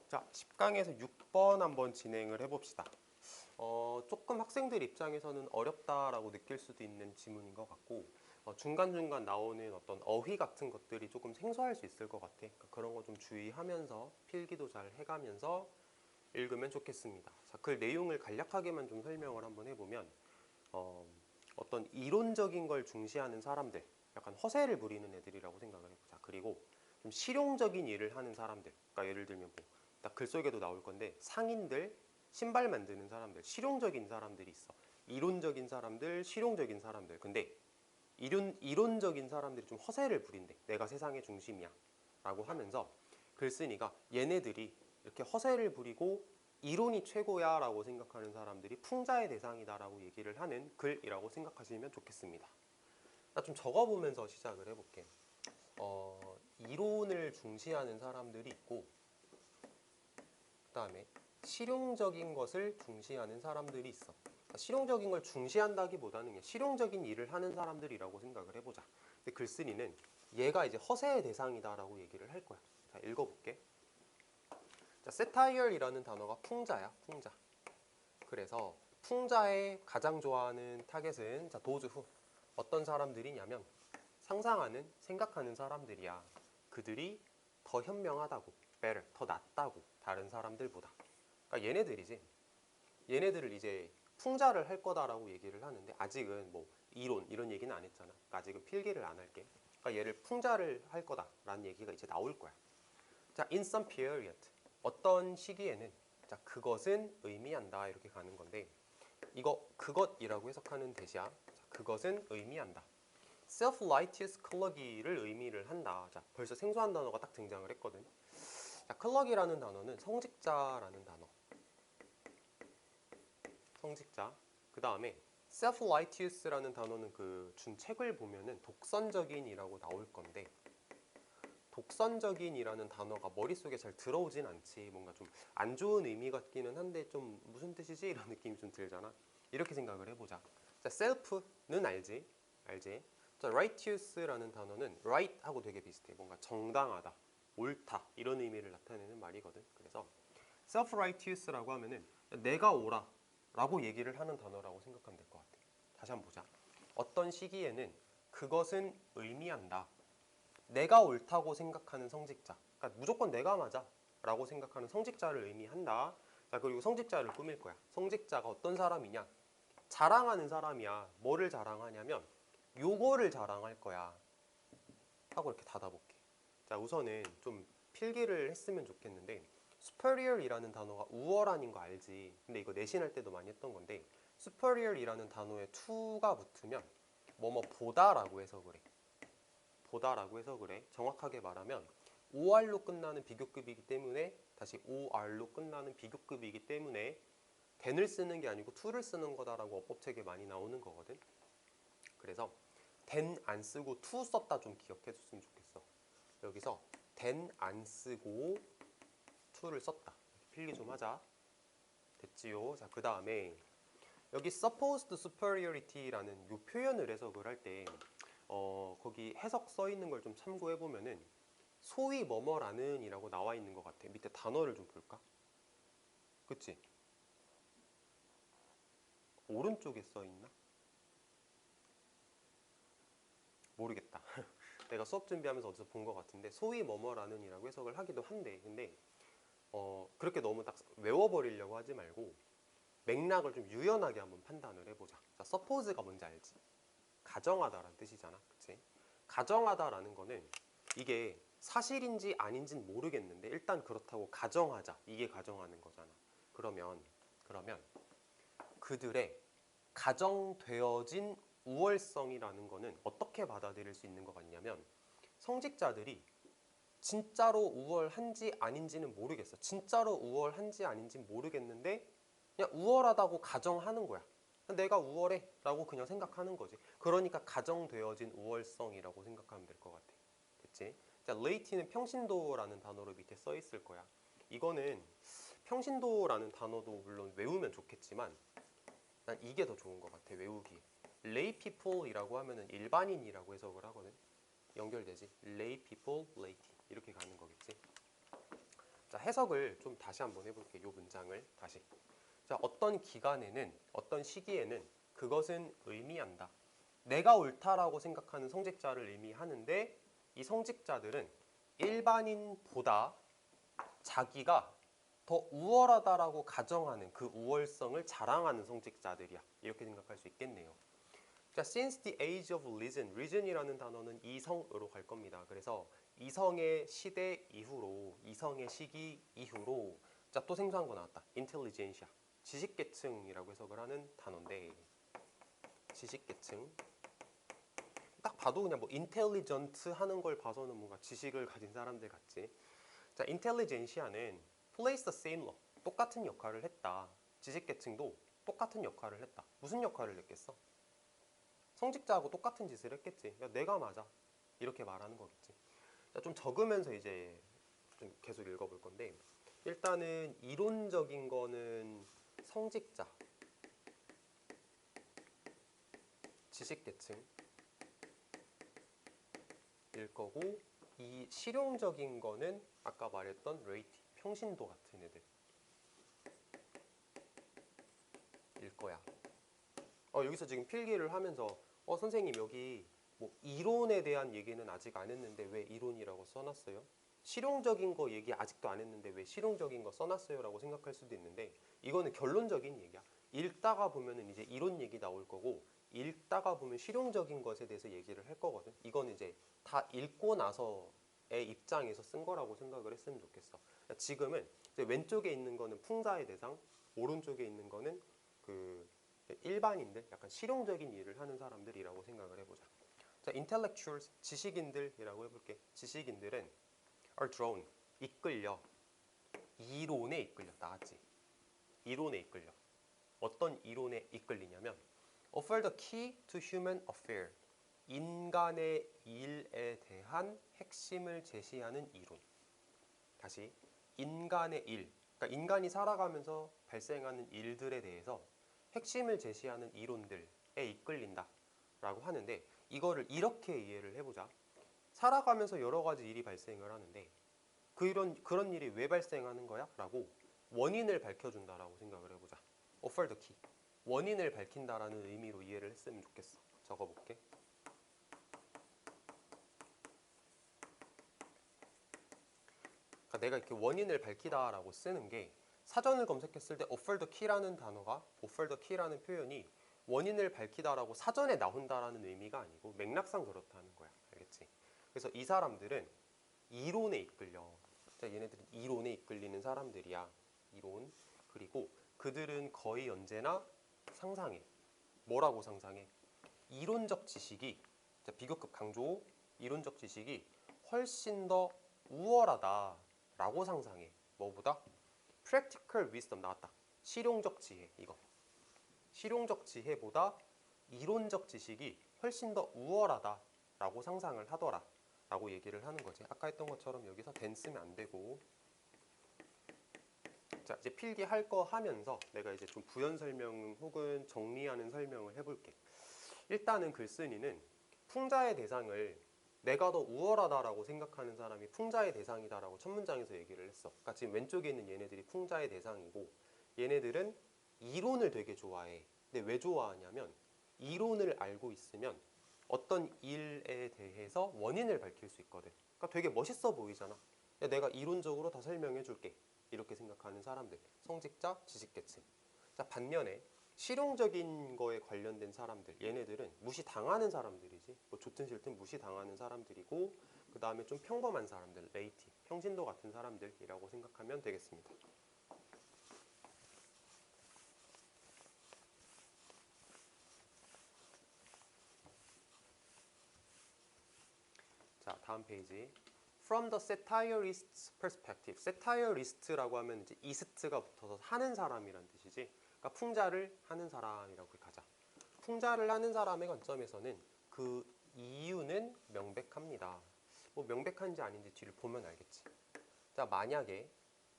자, 10강에서 6번 한번 진행을 해봅시다. 조금 학생들 입장에서는 어렵다라고 느낄 수도 있는 지문인 것 같고, 중간중간 나오는 어떤 어휘 같은 것들이 조금 생소할 수 있을 것 같아. 그러니까 그런 거 좀 주의하면서 필기도 잘 해가면서 읽으면 좋겠습니다. 자, 그 내용을 간략하게만 좀 설명을 한번 해보면, 어떤 이론적인 걸 중시하는 사람들, 약간 허세를 부리는 애들이라고 생각을 해보자. 그리고 좀 실용적인 일을 하는 사람들, 그러니까 예를 들면 뭐, 딱 글속에도 나올 건데 상인들, 신발 만드는 사람들, 실용적인 사람들이 있어. 이론적인 사람들, 실용적인 사람들. 근데 이론적인 사람들이 좀 허세를 부린대. 내가 세상의 중심이야 라고 하면서 글쓴이가 얘네들이 이렇게 허세를 부리고 이론이 최고야 라고 생각하는 사람들이 풍자의 대상이다 라고 얘기를 하는 글이라고 생각하시면 좋겠습니다. 나 좀 적어보면서 시작을 해볼게. 이론을 중시하는 사람들이 있고, 그 다음에 실용적인 것을 중시하는 사람들이 있어. 그러니까 실용적인 걸 중시한다기보다는 그냥 실용적인 일을 하는 사람들이라고 생각을 해보자. 근데 글쓴이는 얘가 이제 허세의 대상이다라고 얘기를 할 거야. 자, 읽어볼게. 자, 세타이얼이라는 단어가 풍자야, 풍자. 그래서 풍자의 가장 좋아하는 타겟은 자, 도즈 후. 어떤 사람들이냐면 상상하는, 생각하는 사람들이야. 그들이 더 현명하다고, better, 더 낫다고 다른 사람들보다. 그러니까 얘네들이지. 얘네들을 이제 풍자를 할 거다라고 얘기를 하는데 아직은 뭐 이론 이런 얘기는 안 했잖아. 그러니까 아직은 필기를 안 할게. 그러니까 얘를 풍자를 할 거다라는 얘기가 이제 나올 거야. 자, in some period. 어떤 시기에는 자, 그것은 의미한다 이렇게 가는 건데 이거 그것이라고 해석하는 대시야. 자, 그것은 의미한다. self-righteous 클럭이를 의미를 한다. 자, 벌써 생소한 단어가 딱 등장을 했거든. 자, 클럭이라는 단어는 성직자라는 단어. 성직자. 그 다음에 self-righteous라는 단어는 그 준 책을 보면은 독선적인이라고 나올 건데 독선적인이라는 단어가 머릿속에 잘 들어오진 않지. 뭔가 좀 안 좋은 의미 같기는 한데 좀 무슨 뜻이지? 이런 느낌이 좀 들잖아. 이렇게 생각을 해보자. 자, self는 알지? 알지? 자, righteous라는 단어는 right하고 되게 비슷해. 뭔가 정당하다, 옳다 이런 의미를 나타내는 말이거든. 그래서 self-righteous라고 하면은 내가 옳아 라고 얘기를 하는 단어라고 생각하면 될 것 같아. 다시 한번 보자. 어떤 시기에는 그것은 의미한다. 내가 옳다고 생각하는 성직자. 그러니까 무조건 내가 맞아 라고 생각하는 성직자를 의미한다. 자, 그리고 성직자를 꾸밀 거야. 성직자가 어떤 사람이냐? 자랑하는 사람이야. 뭐를 자랑하냐면 요거를 자랑할 거야 하고 이렇게 닫아볼게. 자, 우선은 좀 필기를 했으면 좋겠는데 superior이라는 단어가 우월한인 거 알지? 근데 이거 내신할 때도 많이 했던 건데 superior이라는 단어에 to가 붙으면 뭐뭐 보다라고 해석을 해. 보다라고 해석을 해. 정확하게 말하면 OR로 끝나는 비교급이기 때문에 다시 OR로 끝나는 비교급이기 때문에 than을 쓰는 게 아니고 to를 쓰는 거다라고 어법책에 많이 나오는 거거든. 그래서 than 안 쓰고 to 썼다 좀 기억해 줬으면 좋겠어. 여기서 than 안 쓰고 to를 썼다. 필기 좀 하자. 됐지요? 자, 그 다음에 여기 supposed superiority라는 요 표현을 해석을 할 때 거기 해석 써 있는 걸 좀 참고해 보면은 소위 뭐뭐라는 이라고 나와 있는 것 같아. 밑에 단어를 좀 볼까? 그치? 오른쪽에 써 있나? 모르겠다. 내가 수업 준비하면서 어디서 본 것 같은데 소위 뭐뭐라는 이라고 해석을 하기도 한데 근데 그렇게 너무 딱 외워버리려고 하지 말고 맥락을 좀 유연하게 한번 판단을 해보자. 자, suppose가 뭔지 알지? 가정하다라는 뜻이잖아. 그치? 가정하다라는 거는 이게 사실인지 아닌지는 모르겠는데 일단 그렇다고 가정하자. 이게 가정하는 거잖아. 그러면 그들의 가정되어진 우월성이라는 거는 어떻게 받아들일 수 있는 것 같냐면 성직자들이 진짜로 우월한지 아닌지는 모르겠어. 진짜로 우월한지 아닌지 모르겠는데 그냥 우월하다고 가정하는 거야. 내가 우월해 라고 그냥 생각하는 거지. 그러니까 가정되어진 우월성이라고 생각하면 될 것 같아. 됐지? 자, late는 평신도라는 단어로 밑에 써 있을 거야. 이거는 평신도라는 단어도 물론 외우면 좋겠지만 난 이게 더 좋은 것 같아, 외우기. lay people이라고 하면은 일반인이라고 해석을 하거든. 연결되지? lay people, laity 이렇게 가는 거겠지. 자, 해석을 좀 다시 한번 해볼게요. 이 문장을 다시. 자, 어떤 기간에는, 어떤 시기에는 그것은 의미한다. 내가 옳다라고 생각하는 성직자를 의미하는데 이 성직자들은 일반인보다 자기가 더 우월하다라고 가정하는 그 우월성을 자랑하는 성직자들이야. 이렇게 생각할 수 있겠네요. 자, since the age of reason, reason이라는 단어는 이성으로 갈 겁니다. 그래서 이성의 시대 이후로, 이성의 시기 이후로, 자, 또 생소한 거 나왔다. intelligentsia, 지식계층이라고 해석을 하는 단어인데, 지식계층. 딱 봐도 그냥 뭐 intelligent 하는 걸 봐서는 뭔가 지식을 가진 사람들 같지. 자, intelligentia는 plays the same role, 똑같은 역할을 했다. 지식계층도 똑같은 역할을 했다. 무슨 역할을 했겠어? 성직자하고 똑같은 짓을 했겠지. 야, 내가 맞아. 이렇게 말하는 거겠지. 자, 좀 적으면서 이제 좀 계속 읽어볼 건데, 일단은 이론적인 거는 성직자, 지식계층일 거고, 이 실용적인 거는 아까 말했던 레이티, 평신도 같은 애들일 거야. 여기서 지금 필기를 하면서 선생님 여기 뭐 이론에 대한 얘기는 아직 안 했는데 왜 이론이라고 써놨어요? 실용적인 거 얘기 아직도 안 했는데 왜 실용적인 거 써놨어요? 라고 생각할 수도 있는데 이거는 결론적인 얘기야. 읽다가 보면은 이제 이론 얘기 나올 거고 읽다가 보면 실용적인 것에 대해서 얘기를 할 거거든. 이건 이제 다 읽고 나서의 입장에서 쓴 거라고 생각을 했으면 좋겠어. 지금은 이제 왼쪽에 있는 거는 풍자의 대상, 오른쪽에 있는 거는 그 일반인들, 약간 실용적인 일을 하는 사람들이라고 생각을 해보자. 자, intellectuals, 지식인들이라고 해볼게. 지식인들은 are drawn, 이끌려. 이론에 이끌려. 나왔지? 이론에 이끌려. 어떤 이론에 이끌리냐면 offer the key to human affair, 인간의 일에 대한 핵심을 제시하는 이론. 다시, 인간의 일, 그러니까 인간이 살아가면서 발생하는 일들에 대해서 핵심을 제시하는 이론들에 이끌린다 라고 하는데 이거를 이렇게 이해를 해보자. 살아가면서 여러 가지 일이 발생을 하는데 그런 일이 왜 발생하는 거야? 라고 원인을 밝혀준다라고 생각을 해보자. offer the key, 원인을 밝힌다라는 의미로 이해를 했으면 좋겠어. 적어볼게. 그러니까 내가 이렇게 원인을 밝히다라고 쓰는 게 사전을 검색했을 때 offer the key라는 단어가, offer the key라는 표현이 원인을 밝히다라고 사전에 나온다라는 의미가 아니고 맥락상 그렇다는 거야. 알겠지? 그래서 이 사람들은 이론에 이끌려. 자, 얘네들은 이론에 이끌리는 사람들이야. 이론. 그리고 그들은 거의 언제나 상상해. 뭐라고 상상해? 이론적 지식이, 자, 비교급 강조, 이론적 지식이 훨씬 더 우월하다라고 상상해. 뭐보다? practical wisdom 나왔다. 실용적 지혜, 이거. 실용적 지혜보다 이론적 지식이 훨씬 더 우월하다라고 상상을 하더라 라고 얘기를 하는 거지. 아까 했던 것처럼 여기서 then 쓰면 안 되고. 자, 이제 필기할 거 하면서 내가 이제 좀 부연 설명 혹은 정리하는 설명을 해볼게. 일단은 글쓴이는 풍자의 대상을 내가 더 우월하다라고 생각하는 사람이 풍자의 대상이다라고 첫 문장에서 얘기를 했어. 그러니까 지금 왼쪽에 있는 얘네들이 풍자의 대상이고 얘네들은 이론을 되게 좋아해. 근데 왜 좋아하냐면 이론을 알고 있으면 어떤 일에 대해서 원인을 밝힐 수 있거든. 그러니까 되게 멋있어 보이잖아. 야, 내가 이론적으로 다 설명해 줄게. 이렇게 생각하는 사람들. 성직자, 지식계층. 자, 반면에 실용적인 거에 관련된 사람들, 얘네들은 무시당하는 사람들이지. 뭐 좋든 싫든 무시당하는 사람들이고 그 다음에 좀 평범한 사람들, 레이티, 평신도 같은 사람들이라고 생각하면 되겠습니다. 자, 다음 페이지. From the satirist's perspective. satirist라고 하면 이제 이스트가 붙어서 하는 사람이란 뜻이지. 그러니까 풍자를 하는 사람이라고 가자. 풍자를 하는 사람의 관점에서는 그 이유는 명백합니다. 뭐 명백한지 아닌지 뒤를 보면 알겠지. 자, 만약에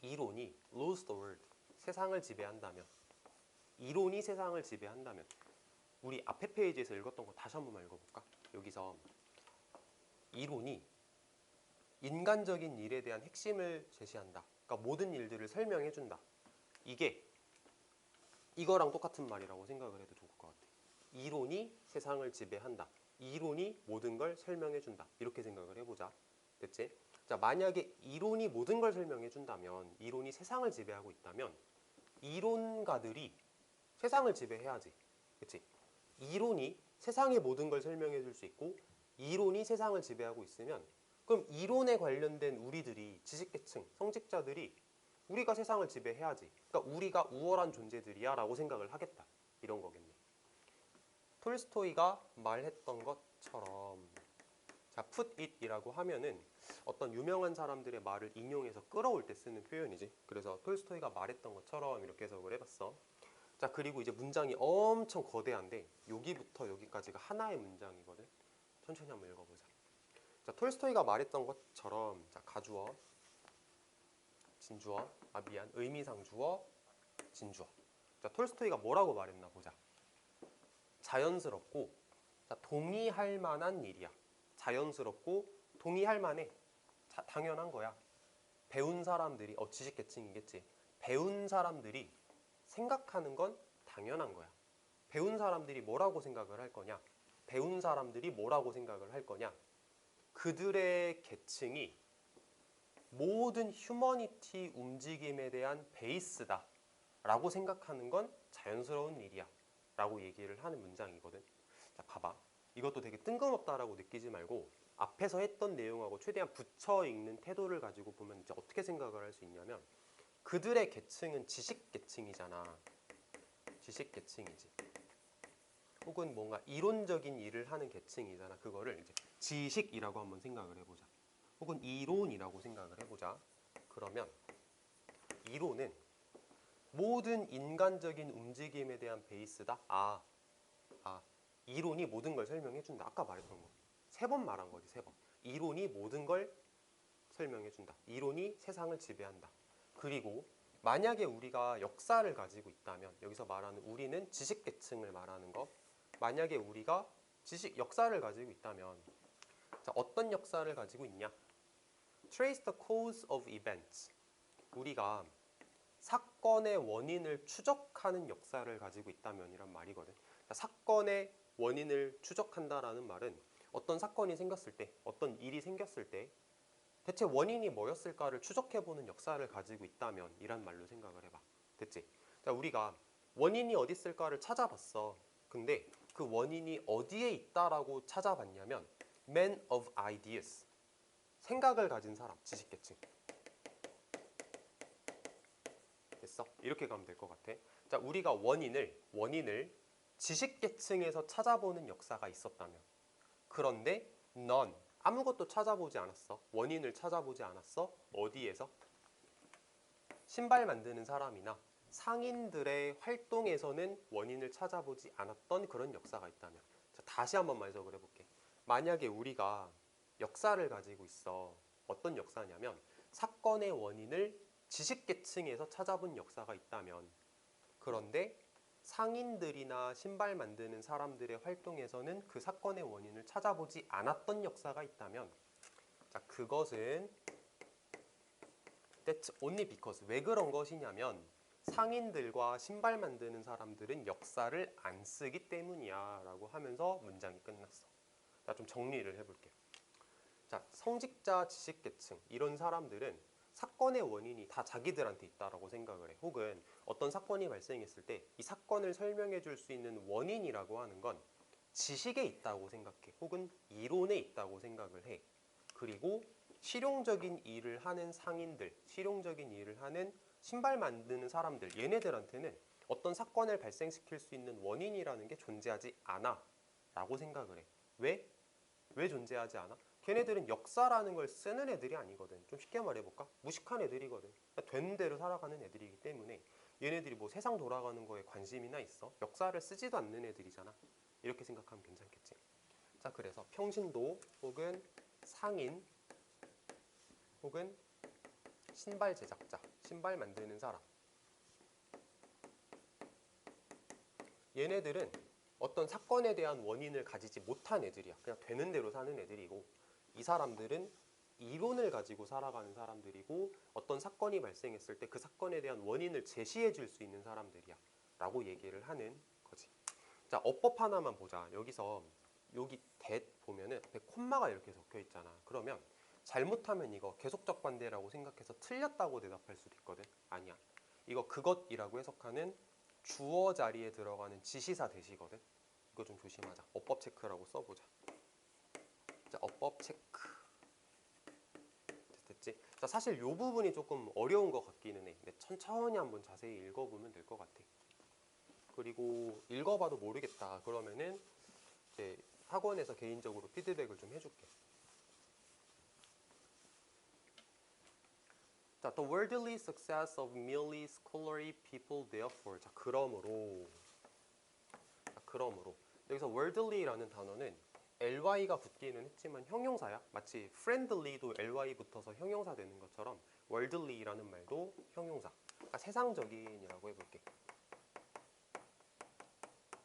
이론이 rules the world, 세상을 지배한다면, 이론이 세상을 지배한다면, 우리 앞에 페이지에서 읽었던 거 다시 한번 읽어볼까? 여기서 이론이 인간적인 일에 대한 핵심을 제시한다. 그러니까 그러니까 모든 일들을 설명해 준다. 이게 이거랑 똑같은 말이라고 생각을 해도 좋을 것 같아. 이론이 세상을 지배한다. 이론이 모든 걸 설명해 준다. 이렇게 생각을 해보자. 됐지? 자, 만약에 이론이 모든 걸 설명해 준다면, 이론이 세상을 지배하고 있다면 이론가들이 세상을 지배해야지. 그치? 이론이 세상의 모든 걸 설명해 줄 수 있고 이론이 세상을 지배하고 있으면 그럼 이론에 관련된 우리들이 지식계층, 성직자들이 우리가 세상을 지배해야지. 그러니까 우리가 우월한 존재들이야 라고 생각을 하겠다. 이런 거겠네. 톨스토이가 말했던 것처럼 자, put it이라고 하면은 어떤 유명한 사람들의 말을 인용해서 끌어올 때 쓰는 표현이지. 그래서 톨스토이가 말했던 것처럼 이렇게 해석을 해봤어. 자, 그리고 이제 문장이 엄청 거대한데 여기부터 여기까지가 하나의 문장이거든. 천천히 한번 읽어보자. 자, 톨스토이가 말했던 것처럼 자, 가주어, 진주어, 의미상 주어, 진주어. 자, 톨스토이가 뭐라고 말했나 보자. 자연스럽고 자, 동의할 만한 일이야. 자연스럽고 동의할 만해. 자, 당연한 거야. 배운 사람들이 지식계층이겠지. 배운 사람들이 생각하는 건 당연한 거야. 배운 사람들이 뭐라고 생각을 할 거냐? 배운 사람들이 뭐라고 생각을 할 거냐? 그들의 계층이 모든 휴머니티 움직임에 대한 베이스다 라고 생각하는 건 자연스러운 일이야 라고 얘기를 하는 문장이거든. 자, 봐봐. 이것도 되게 뜬금없다라고 느끼지 말고 앞에서 했던 내용하고 최대한 붙여 읽는 태도를 가지고 보면 이제 어떻게 생각을 할 수 있냐면 그들의 계층은 지식계층이잖아. 지식계층이지. 혹은 뭔가 이론적인 일을 하는 계층이잖아. 그거를 이제 지식이라고 한번 생각을 해보자. 혹은 이론이라고 생각을 해보자. 그러면 이론은 모든 인간적인 움직임에 대한 베이스다. 이론이 모든 걸 설명해준다. 아까 말했던 거. 3번 말한 거지, 3번. 이론이 모든 걸 설명해준다. 이론이 세상을 지배한다. 그리고 만약에 우리가 역사를 가지고 있다면, 여기서 말하는 우리는 지식계층을 말하는 거. 만약에 우리가 역사를 가지고 있다면, 자, 어떤 역사를 가지고 있냐? Trace the cause of events. 우리가 사건의 원인을 추적하는 역사를 가지고 있다면 이란 말이거든. 자, 사건의 원인을 추적한다라는 말은 어떤 사건이 생겼을 때, 어떤 일이 생겼을 때 대체 원인이 뭐였을까를 추적해보는 역사를 가지고 있다면 이란 말로 생각을 해봐. 됐지? 자, 우리가 원인이 어디 있을까를 찾아봤어. 근데 그 원인이 어디에 있다라고 찾아봤냐면 Man of Ideas. 생각을 가진 사람, 지식계층. 됐어? 이렇게 가면 될 것 같아. 자, 우리가 원인을 지식계층에서 찾아보는 역사가 있었다면 그런데 넌 아무것도 찾아보지 않았어. 원인을 찾아보지 않았어. 어디에서? 신발 만드는 사람이나 상인들의 활동에서는 원인을 찾아보지 않았던 그런 역사가 있다면 자, 다시 한번 해석을 해볼게. 만약에 우리가 역사를 가지고 있어. 어떤 역사냐면 사건의 원인을 지식계층에서 찾아본 역사가 있다면 그런데 상인들이나 신발 만드는 사람들의 활동에서는 그 사건의 원인을 찾아보지 않았던 역사가 있다면 자, 그것은 That's only because. 왜 그런 것이냐면 상인들과 신발 만드는 사람들은 역사를 안 쓰기 때문이야 라고 하면서 문장이 끝났어. 자, 좀 정리를 해볼게. 자, 성직자, 지식계층 이런 사람들은 사건의 원인이 다 자기들한테 있다라고 생각을 해. 혹은 어떤 사건이 발생했을 때 이 사건을 설명해 줄 수 있는 원인이라고 하는 건 지식에 있다고 생각해. 혹은 이론에 있다고 생각을 해. 그리고 실용적인 일을 하는 상인들, 실용적인 일을 하는 신발 만드는 사람들, 얘네들한테는 어떤 사건을 발생시킬 수 있는 원인이라는 게 존재하지 않아 라고 생각을 해. 왜? 왜 존재하지 않아? 걔네들은 역사라는 걸 쓰는 애들이 아니거든. 좀 쉽게 말해볼까? 무식한 애들이거든. 되는 대로 살아가는 애들이기 때문에 얘네들이 뭐 세상 돌아가는 거에 관심이나 있어? 역사를 쓰지도 않는 애들이잖아. 이렇게 생각하면 괜찮겠지. 자, 그래서 평신도 혹은 상인 혹은 신발 제작자, 신발 만드는 사람. 얘네들은 어떤 사건에 대한 원인을 가지지 못한 애들이야. 그냥 되는 대로 사는 애들이고 이 사람들은 이론을 가지고 살아가는 사람들이고 어떤 사건이 발생했을 때 그 사건에 대한 원인을 제시해 줄 수 있는 사람들이야 라고 얘기를 하는 거지. 자, 어법 하나만 보자. 여기서 여기 that 보면은 앞에 콤마가 이렇게 적혀 있잖아. 그러면 잘못하면 이거 계속적 관대라고 생각해서 틀렸다고 대답할 수도 있거든. 아니야. 이거 그것이라고 해석하는 주어 자리에 들어가는 지시사 대시거든. 이거 좀 조심하자. 어법 체크라고 써보자. 자, 어법 체크. 됐지? 자, 사실 이 부분이 조금 어려운 것 같기는 해. 근데 천천히 한번 자세히 읽어보면 될 것 같아. 그리고 읽어봐도 모르겠다. 그러면은 이제 학원에서 개인적으로 피드백을 좀 해줄게. 자, the worldly success of merely scholarly people therefore. 자, 그러므로. 여기서 worldly라는 단어는 ly가 붙기는 했지만 형용사야. 마치 friendly도 ly 붙어서 형용사 되는 것처럼 worldly라는 말도 형용사. 그러니까 세상적인이라고 해볼게.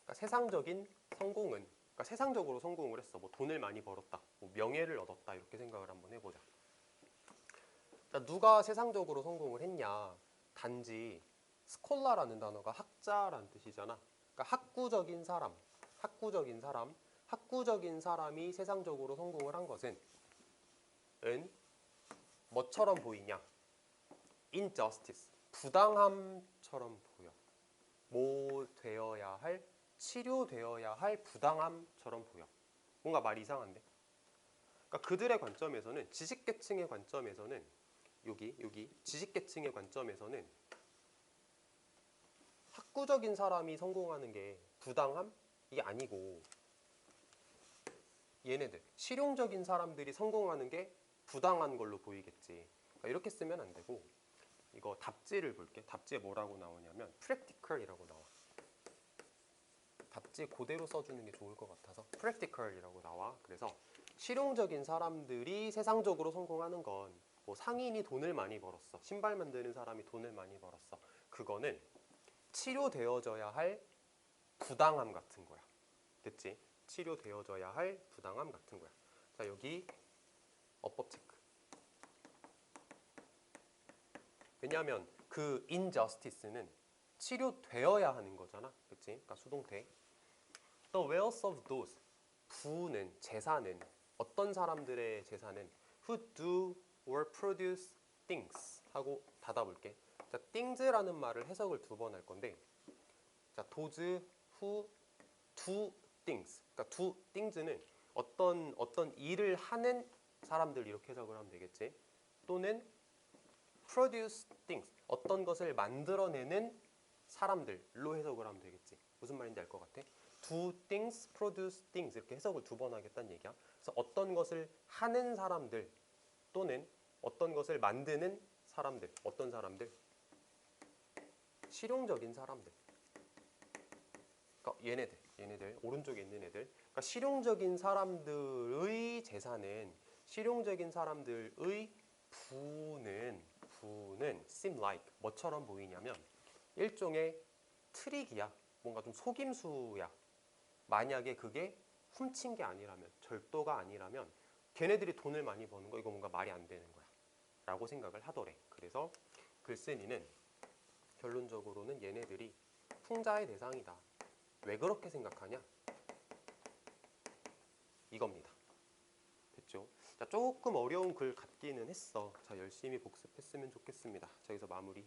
그러니까 세상적인 성공은, 그러니까 세상적으로 성공을 했어. 뭐 돈을 많이 벌었다, 뭐 명예를 얻었다 이렇게 생각을 한번 해보자. 자, 누가 세상적으로 성공을 했냐? 단지 스콜라라는 단어가 학자라는 뜻이잖아. 그러니까 학구적인 사람이 세상적으로 성공을 한 것은 뭐처럼 보이냐? injustice, 부당함처럼 보여. 뭐 되어야 할, 치료되어야 할 부당함처럼 보여. 뭔가 말이 이상한데? 그러니까 그들의 관점에서는, 지식계층의 관점에서는, 여기 지식계층의 관점에서는 학구적인 사람이 성공하는 게 부당함이 아니고, 얘네들 실용적인 사람들이 성공하는 게 부당한 걸로 보이겠지. 그러니까 이렇게 쓰면 안 되고, 이거 답지를 볼게. 답지에 뭐라고 나오냐면 practical이라고 나와. 답지 그대로 써주는 게 좋을 것 같아서 practical이라고 나와. 그래서 실용적인 사람들이 세상적으로 성공하는 건, 뭐 상인이 돈을 많이 벌었어, 신발 만드는 사람이 돈을 많이 벌었어, 그거는 치료되어져야 할 부당함 같은 거야. 됐지? 치료되어져야 할 부당함 같은 거야. 자, 여기 어법 체크. 왜냐하면 그 injustice는 치료되어야 하는 거잖아. 그치? 그러니까 수동태. The wealth of those, 부는, 재산은, 어떤 사람들의 재산은 who do or produce things 하고 닫아볼게. 자, things라는 말을 해석을 두 번 할 건데, 자, those who do things. 그러니까 do things는 어떤 일을 하는 사람들 이렇게 해석을 하면 되겠지. 또는 produce things, 어떤 것을 만들어내는 사람들로 해석을 하면 되겠지. 무슨 말인지 알 것 같아? do things, produce things 이렇게 해석을 두 번 하겠다는 얘기야. 그래서 어떤 것을 하는 사람들 또는 어떤 것을 만드는 사람들, 어떤 사람들? 실용적인 사람들. 그러니까 얘네들 오른쪽에 있는 애들. 그러니까 실용적인 사람들의 재산은, 실용적인 사람들의 부는 seem like, 뭐처럼 보이냐면 일종의 트릭이야. 뭔가 좀 속임수야. 만약에 그게 훔친 게 아니라면, 절도가 아니라면 걔네들이 돈을 많이 버는 거, 이거 뭔가 말이 안 되는 거야 라고 생각을 하더래. 그래서 글쓴이는 결론적으로는 얘네들이 풍자의 대상이다. 왜 그렇게 생각하냐? 이겁니다. 됐죠? 자, 조금 어려운 글 같기는 했어. 자, 열심히 복습했으면 좋겠습니다. 자, 여기서 마무리.